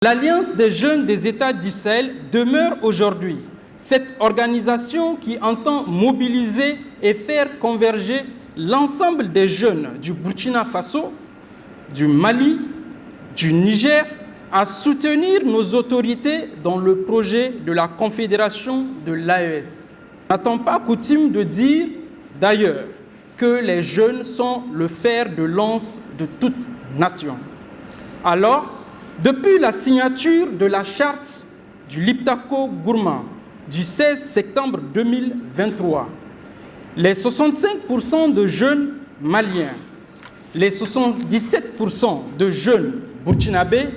L'Alliance des jeunes des États du Sahel demeure aujourd'hui cette organisation qui entend mobiliser et faire converger l'ensemble des jeunes du Burkina Faso, du Mali, du Niger, à soutenir nos autorités dans le projet de la Confédération de l'AES. N'a-t-on pas coutume de dire, d'ailleurs, que les jeunes sont le fer de lance de toute nation? Alors, depuis la signature de la charte du Liptako-Gourma du 16 septembre 2023, les 65% de jeunes maliens, les 77% de jeunes burkinabés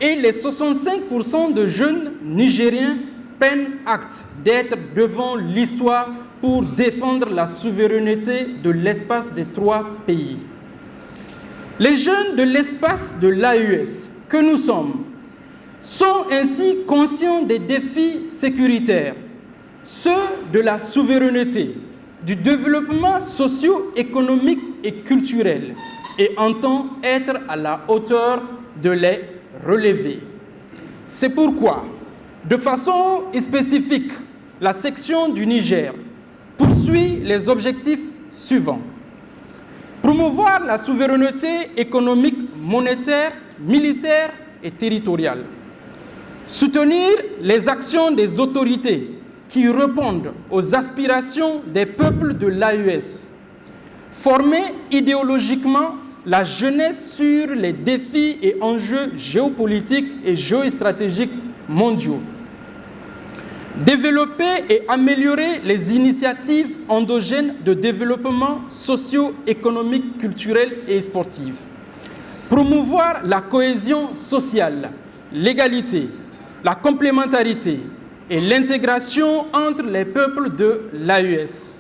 et les 65% de jeunes nigériens prennent acte d'être devant l'histoire pour défendre la souveraineté de l'espace des trois pays. Les jeunes de l'espace de l'AES que nous sommes sont ainsi conscients des défis sécuritaires, ceux de la souveraineté, du développement socio-économique et culturel, et entend être à la hauteur de les relever. C'est pourquoi, de façon spécifique, la section du Niger poursuit les objectifs suivants. Promouvoir la souveraineté économique, monétaire, militaire et territoriale. Soutenir les actions des autorités qui répondent aux aspirations des peuples de l'AES. Former idéologiquement la jeunesse sur les défis et enjeux géopolitiques et géostratégiques mondiaux. Développer et améliorer les initiatives endogènes de développement socio-économique, culturel et sportif. Promouvoir la cohésion sociale, l'égalité, la complémentarité et l'intégration entre les peuples de l'AES.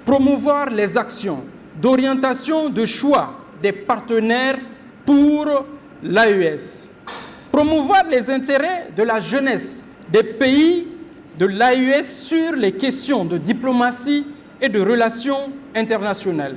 Promouvoir les actions d'orientation de choix des partenaires pour l'AES. Promouvoir les intérêts de la jeunesse des pays de l'AES sur les questions de diplomatie et de relations internationales.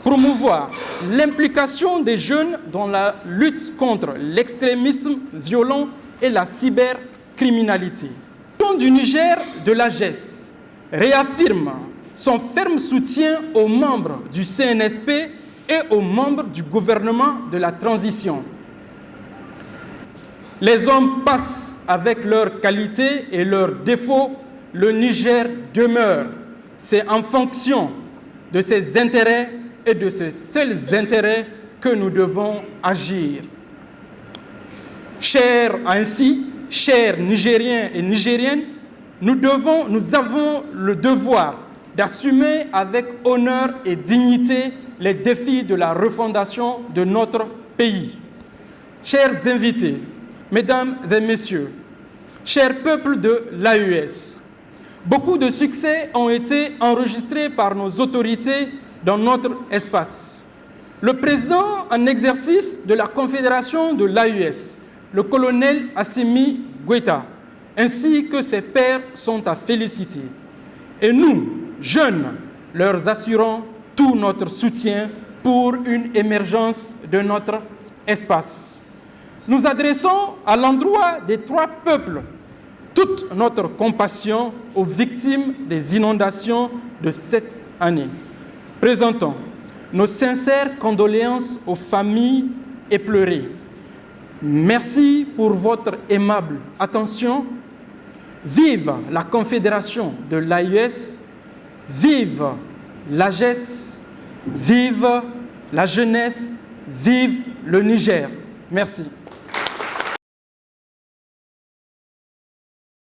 Promouvoir l'implication des jeunes dans la lutte contre l'extrémisme violent et la cybercriminalité. Le président du Niger de l'AGES réaffirme son ferme soutien aux membres du CNSP et aux membres du gouvernement de la transition. Les hommes passent avec leurs qualités et leurs défauts, le Niger demeure. C'est en fonction de ses intérêts et de ces seuls intérêts que nous devons agir. Chers Nigériens et Nigériennes, nous avons le devoir d'assumer avec honneur et dignité les défis de la refondation de notre pays. Chers invités, mesdames et messieurs, chers peuples de l'AES, beaucoup de succès ont été enregistrés par nos autorités dans notre espace. Le président en exercice de la Confédération de l'AES, le colonel Assimi Goïta, ainsi que ses pairs sont à féliciter. Et nous, jeunes, leur assurons tout notre soutien pour une émergence de notre espace. Nous adressons à l'endroit des trois peuples toute notre compassion aux victimes des inondations de cette année. Présentons nos sincères condoléances aux familles éplorées. Merci pour votre aimable attention. Vive la Confédération de l'AES, vive l'AGES, vive la jeunesse, vive le Niger. Merci.